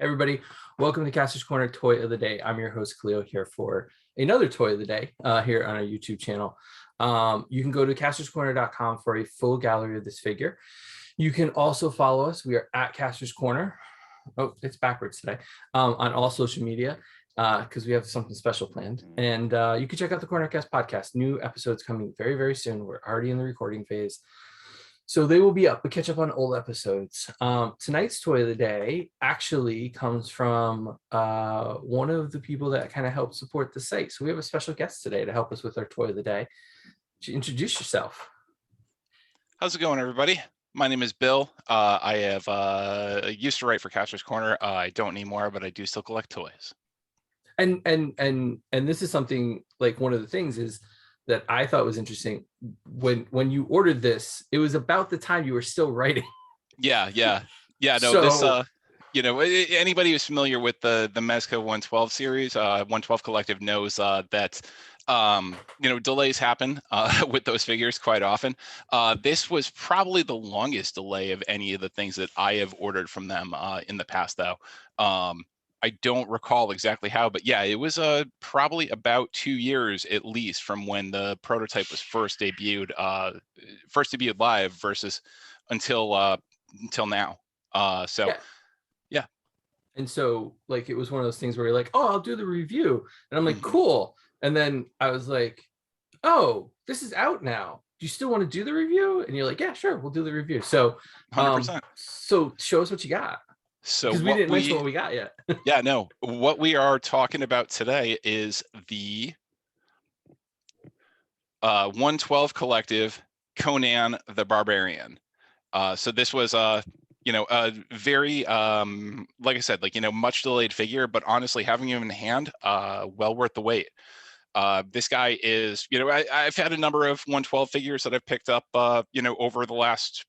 Everybody, welcome to Kastor's Corner Toy of the Day. I'm your host, Cleo, here for another Toy of the Day here on our YouTube channel. You can go to castorscorner.com for a full gallery of this figure. You can also follow us. We are at Kastor's Corner. Oh, it's backwards today. On all social media because we have something special planned. And you can check out the Cornercast podcast. New episodes coming very, very soon. We're already in the recording phase. So they will be up, but catch up on old episodes. Tonight's Toy of the Day actually comes from one of the people that kind of help support the site. So we have a special guest today to help us with our Toy of the Day. Introduce yourself. How's it going, everybody? My name is Bill. I used to write for Kastor's Corner. I don't anymore, but I do still collect toys. And this is something like one of the things is that I thought was interesting when you ordered this. It was about the time you were still writing. Yeah. No, so, this anybody who's familiar with the Mezco 112 series, 112 Collective knows that delays happen with those figures quite often. This was probably the longest delay of any of the things that I have ordered from them in the past, though. I don't recall exactly how, but yeah, it was probably about 2 years at least from when the prototype was first debuted live versus until now. Yeah. And so like it was one of those things where you're like, oh, I'll do the review, and I'm like, cool. And then I was like, oh, this is out now. Do you still want to do the review? And you're like, yeah, sure, we'll do the review. So 100%. So show us what you got. So because we didn't mention what we got yet. Yeah, no. What we are talking about today is the 112 Collective Conan the Barbarian. So this was a very like I said, much delayed figure, but honestly, having him in hand, well worth the wait. This guy is, I've had a number of 112 figures that I've picked up, over the last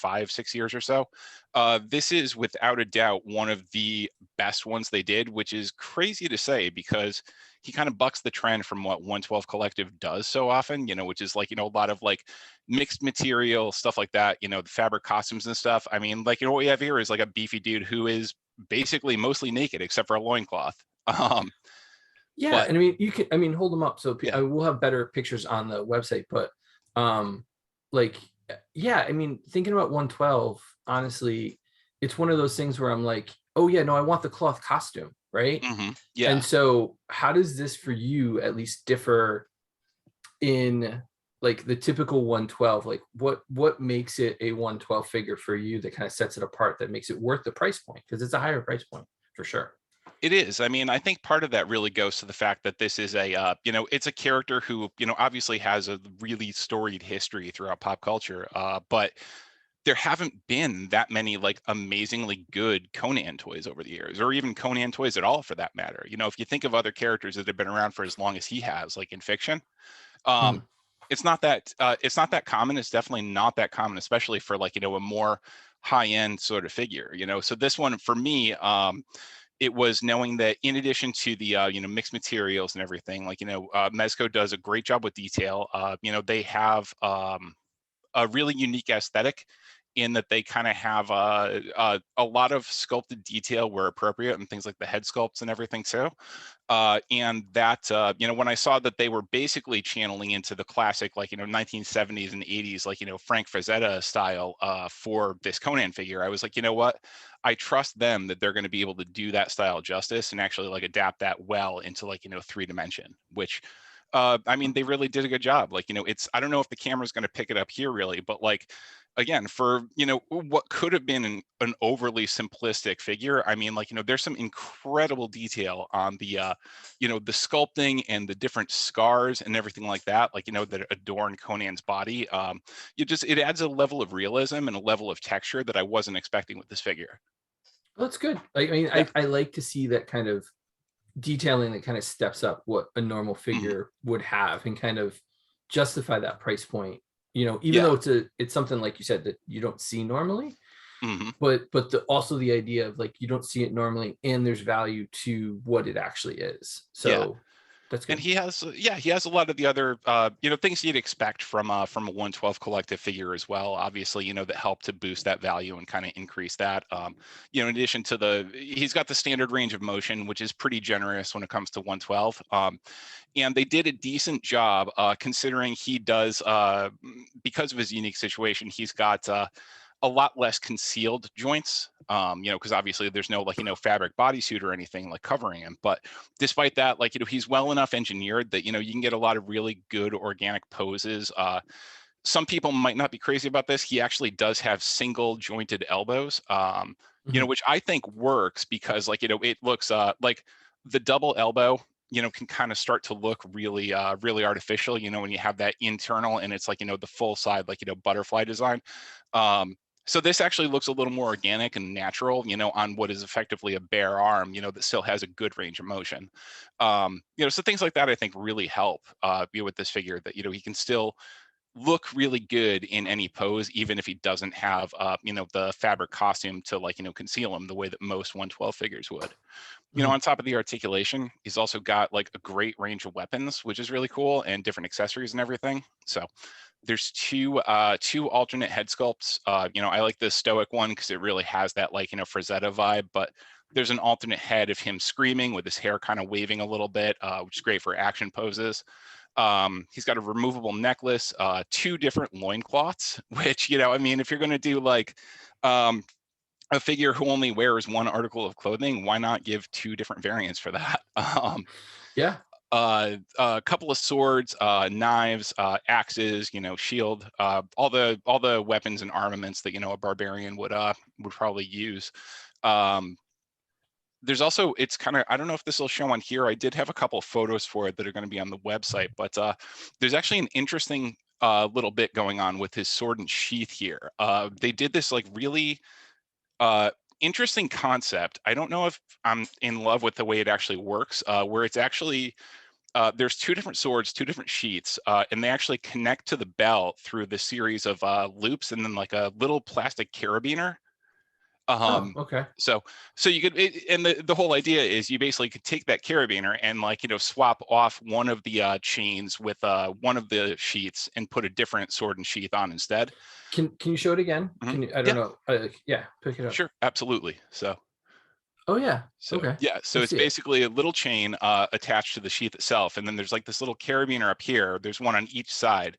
5-6 years or so. This is without a doubt one of the best ones they did, which is crazy to say because he kind of bucks the trend from what 112 Collective does so often, which is a lot of mixed material stuff like that, the fabric costumes and stuff. I mean, what we have here is a beefy dude who is basically mostly naked except for a loincloth. Yeah, but, and I mean, hold them up. So yeah. We'll have better pictures on the website, but yeah, I mean, thinking about 112, honestly, it's one of those things where I'm like, oh yeah, no, I want the cloth costume, right? Mm-hmm. Yeah. And so how does this for you at least differ in the typical 112? What makes it a 112 figure for you that kind of sets it apart, that makes it worth the price point? Because it's a higher price point for sure. It is. I mean, I think part of that really goes to the fact that this is a, it's a character who, obviously has a really storied history throughout pop culture, but there haven't been that many amazingly good Conan toys over the years, or even Conan toys at all for that matter. If you think of other characters that have been around for as long as he has, in fiction, it's not that common. It's definitely not that common, especially for a more high-end sort of figure, So this one for me, it was knowing that in addition to the mixed materials and everything, Mezco does a great job with detail. They have a really unique aesthetic in that they kind of have a lot of sculpted detail where appropriate, and things like the head sculpts and everything too. And that when I saw that they were basically channeling into the classic 1970s and 80s Frank Frazetta style for this Conan figure, I was like, you know what, I trust them that they're going to be able to do that style justice and actually adapt that well into 3-dimension, which I mean, they really did a good job. It's, I don't know if the camera's going to pick it up here really, but again, for what could have been an overly simplistic figure, I mean, there's some incredible detail on the the sculpting and the different scars and everything like that, that adorn Conan's body. It adds a level of realism and a level of texture that I wasn't expecting with this figure. Well, that's good. I mean, yeah. I like to see that kind of detailing that kind of steps up what a normal figure would have and kind of justify that price point, even though it's something like you said that you don't see normally, but also the idea of you don't see it normally and there's value to what it actually is. So That's And good. he has a lot of the other, things you'd expect from a 112 collective figure as well. Obviously, that help to boost that value and kind of increase that. In addition to he's got the standard range of motion, which is pretty generous when it comes to 112. And they did a decent job considering he does, because of his unique situation, he's got a lot less concealed joints, because obviously there's no fabric bodysuit or anything like covering him. But despite that, he's well enough engineered that, you can get a lot of really good organic poses. Some people might not be crazy about this. He actually does have single jointed elbows, Mhm. which I think works because it looks like the double elbow, can kind of start to look really, really artificial, when you have that internal and it's the full side, butterfly design. So this actually looks a little more organic and natural, on what is effectively a bare arm, that still has a good range of motion. So things like that I think really help with this figure, that he can still look really good in any pose, even if he doesn't have the fabric costume to conceal him the way that most 112 figures would. Mhm. On top of the articulation, he's also got a great range of weapons, which is really cool, and different accessories and everything. So there's two alternate head sculpts. I like the stoic one because it really has that Frazetta vibe, but there's an alternate head of him screaming with his hair kind of waving a little bit, which is great for action poses. He's got a removable necklace, two different loincloths, which, if you're going to do um, a figure who only wears one article of clothing, why not give two different variants for that? Yeah. A couple of swords, knives, axes, shield, all the weapons and armaments that a barbarian would probably use. Um, there's also, it's kind of, I don't know if this will show on here. I did have a couple of photos for it that are going to be on the website, but there's actually an interesting little bit going on with his sword and sheath here. They did this really uh, interesting concept. I don't know if I'm in love with the way it actually works, where it's actually there's two different swords, two different sheaths, and they actually connect to the belt through the series of loops, and then a little plastic carabiner. Oh, Um, okay. so you could, and the whole idea is you basically could take that carabiner and swap off one of the chains with one of the sheaths and put a different sword and sheath on instead. Can you show it again? Mhm. Can you? I don't Yeah, know. Yeah, pick it up. sure, absolutely. Oh yeah. So Okay. yeah, I so it's see it. basically a little chain attached to the sheath itself, and then there's this little carabiner up here. There's one on each side.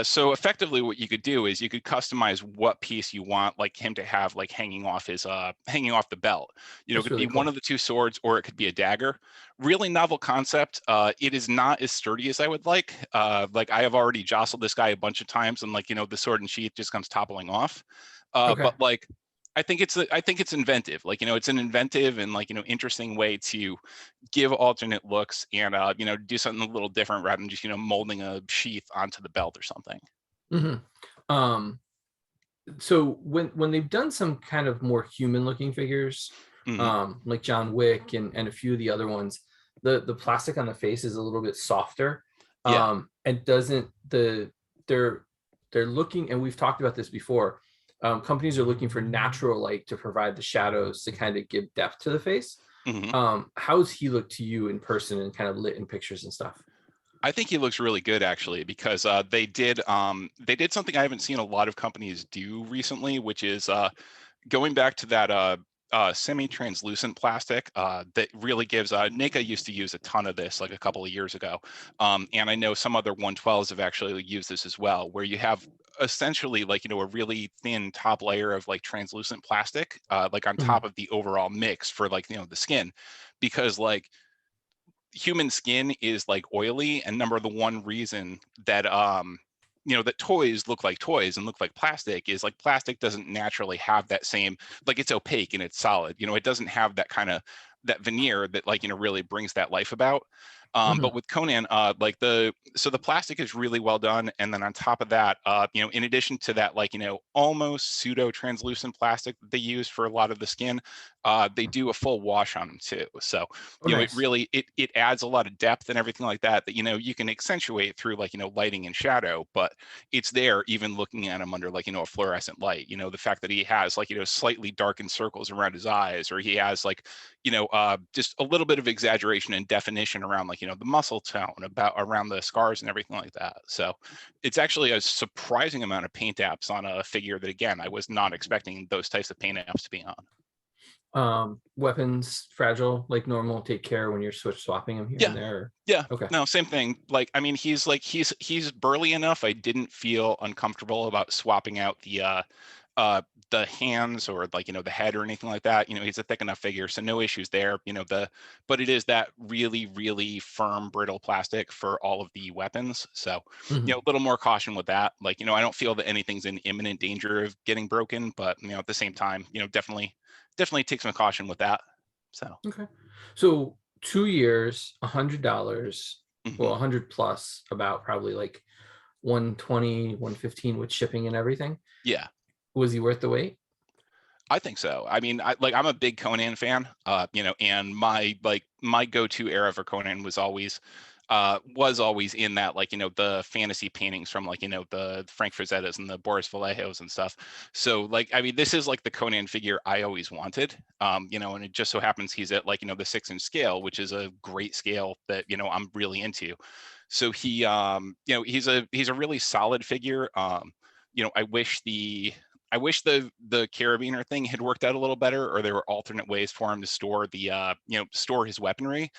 So effectively, what you could do is you could customize what piece you want, him to have, hanging off the belt. It That's could be really one cool. of the two swords, or it could be a dagger. Really novel concept. It is not as sturdy as I would like. I have already jostled this guy a bunch of times, and the sword and sheath just comes toppling off. Okay. But I think it's inventive. It's an inventive and interesting way to give alternate looks and do something a little different rather than just molding a sheath onto the belt or something. Hmm. Um, so when they've done some kind of more human looking figures, Hmm. like John Wick and a few of the other ones, the plastic on the face is a little bit softer, Yeah. and doesn't they're they're looking, and we've talked about this before. Companies are looking for natural light to provide the shadows to kind of give depth to the face. Hmm. How's he look to you in person and kind of lit in pictures and stuff? I think he looks really good actually because they did something I haven't seen a lot of companies do recently, which is going back to that semi-translucent plastic that really gives. NECA used to use a ton of this a couple of years ago, and I know some other 112s have actually used this as well, where you have essentially a really thin top layer of translucent plastic on Mhm. top of the overall mix for the skin, because human skin is oily, and number the one reason that that toys look like toys and look like plastic is plastic doesn't naturally have that same, it's opaque and it's solid, it doesn't have that kind of that veneer that really brings that life about. But Mhm. with Conan, the plastic is really well done, and then on top of that, in addition to that, almost pseudo translucent plastic that they use for a lot of the skin, they do a full wash on them too. So Oh, it nice. really it adds a lot of depth and everything like that you can accentuate through lighting and shadow, but it's there even looking at him under a fluorescent light. The fact that he has slightly darkened circles around his eyes, or he has just a little bit of exaggeration and definition around the muscle tone about around the scars and everything like that. So it's actually a surprising amount of paint apps on a figure that, again, I was not expecting those types of paint apps to be on. Weapons fragile like normal, take care when you're swapping them here Yeah. and there? Yeah. Okay. No, same thing. Like, I mean, he's burly enough. I didn't feel uncomfortable about swapping out the hands or like, the head or anything like that. He's a thick enough figure, so no issues there. But it is that really, really firm, brittle plastic for all of the weapons. So, a little more caution with that. Like, I don't feel that anything's in imminent danger of getting broken, but at the same time, definitely take some caution with that. So, Okay. So 2 years, $100, well, mhm. 100 plus, about probably like 120, 115 with shipping and everything. Yeah. Was he worth the wait? I think so. I mean, I'm a big Conan fan, and my go-to era for Conan was always in that, like, the fantasy paintings from, like, the Frank Frazettas and the Boris Vallejos and stuff. So, like, I mean, this is like the Conan figure I always wanted, and it just so happens he's at, like, the 6-inch scale, which is a great scale that, I'm really into. So he's a really solid figure. I wish the carabiner thing had worked out a little better, or there were alternate ways for him to store store his weaponry.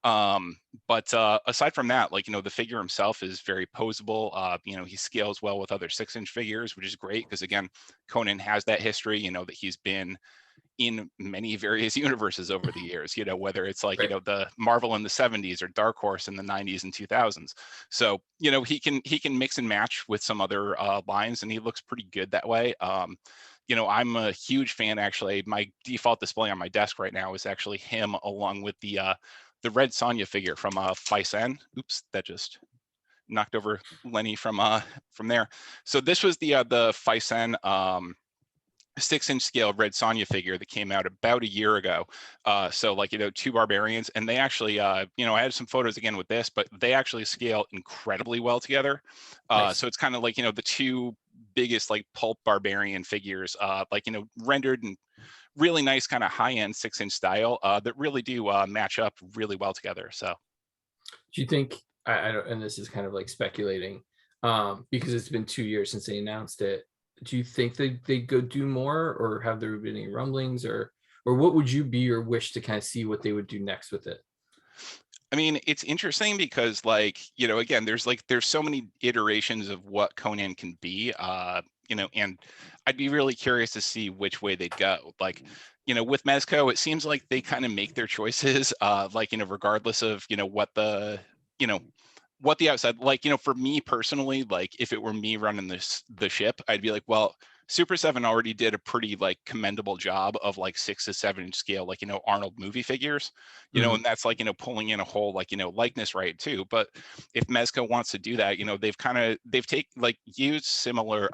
But aside from that, like, the figure himself is very posable. He scales well with other 6-inch figures, which is great because, again, Conan has that history, that he's been in many various universes over the years, whether it's like, Right. the Marvel in the 70s or Dark Horse in the 90s and 2000s. So, he can mix and match with some other lines, and he looks pretty good that way. I'm a huge fan, actually. My default display on my desk right now is actually him along with the Red Sonja figure from Faisen. Oops, that just knocked over Lenny from there. So this was the Faisen 6-inch scale Red Sonja figure that came out about a year ago. So, like, two barbarians, and they actually, I had some photos again with this, but they actually scale incredibly well together. Nice. So it's kind of like, the two biggest, like, pulp barbarian figures, like, rendered in really nice kind of high-end 6-inch style, that really do match up really well together. So, Do you think, I don't, and this is kind of like speculating, because it's been 2 years since they announced it. Do you think they go do more, or have there been any rumblings, or what would you be your wish to kind of see what they would do next with it? I mean, it's interesting because, like, again, there's so many iterations of what Conan can be, and I'd be really curious to see which way they'd go. Like, with Mezco, it seems like they kind of make their choices, like, regardless of, you know, what the outside, like, for me personally, like, if it were me running the ship, I'd be like, well, Super 7 already did a pretty, like, commendable job of, like, 6 to 7 inch scale, like, Arnold movie figures, Mhm. and that's like, pulling in a whole, like, likeness right too. But if Mezco wants to do that, they've taken, like, used similar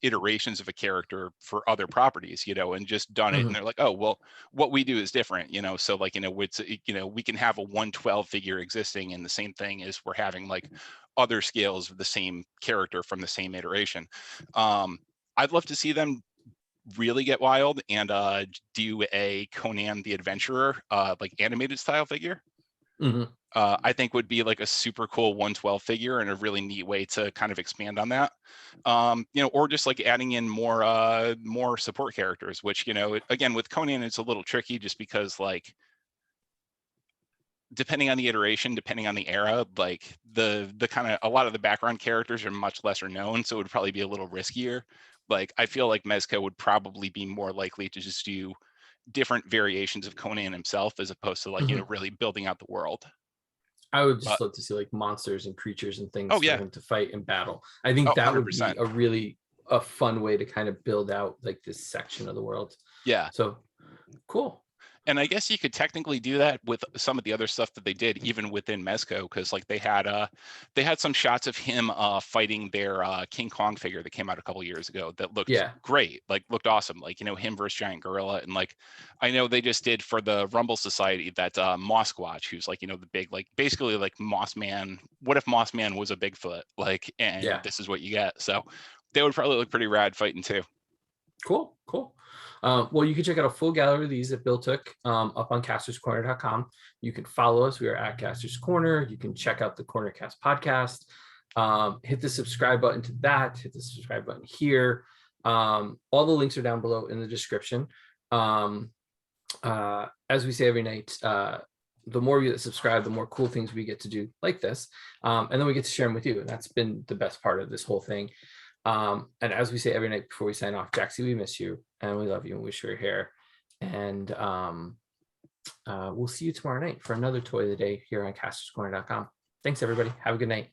iterations of a character for other properties, and just done it. And Mhm. they're like, oh, well, what we do is different, so, like, we can have a 112 figure existing, and the same thing is we're having, like, other scales of the same character from the same iteration. um I'd love to see them really get wild and do a Conan the Adventurer, like, animated style figure. Mhm. I think would be like a super cool 112 figure and a really neat way to kind of expand on that. Or just, like, adding in more support characters, which, again, with Conan, it's a little tricky just because, like, depending on the iteration, depending on the era, like, the kind of, a lot of the background characters are much lesser known, so it would probably be a little riskier. Like, I feel like Mezco would probably be more likely to just do different variations of Conan himself as opposed to, like, Mhm. really building out the world. I would But just love to see like monsters and creatures and things oh for yeah, him to fight and battle. I think oh, that would be 100%. a really a fun way to kind of build out like this section of the world. Yeah. So cool. And I guess you could technically do that with some of the other stuff that they did, even within Mezco, because, like, they had some shots of him fighting their King Kong figure that came out a couple years ago that looked Yeah. great, like, looked awesome, like, him versus Giant Gorilla. And, like, I know they just did for the Rumble Society that Mosquatch, who's, like, the big, like, basically like Moss Man. What if Moss Man was a Bigfoot? Like, and Yeah. this is what you get. So they would probably look pretty rad fighting too. Cool. Cool. Well, you can check out a full gallery of these that Bill took up on castorscorner.com. You can follow us. We are at Kastor's Corner. You can check out the Cornercast podcast. Hit the subscribe button to that. Hit the subscribe button here. All the links are down below in the description. As we say every night, the more you that subscribe, the more cool things we get to do like this. And then we get to share them with you. And that's been the best part of this whole thing. And as we say every night before we sign off, Jaxie, we miss you and we love you and wish you were here. And we'll see you tomorrow night for another toy of the day here on castorscorner.com. Thanks, everybody. Have a good night.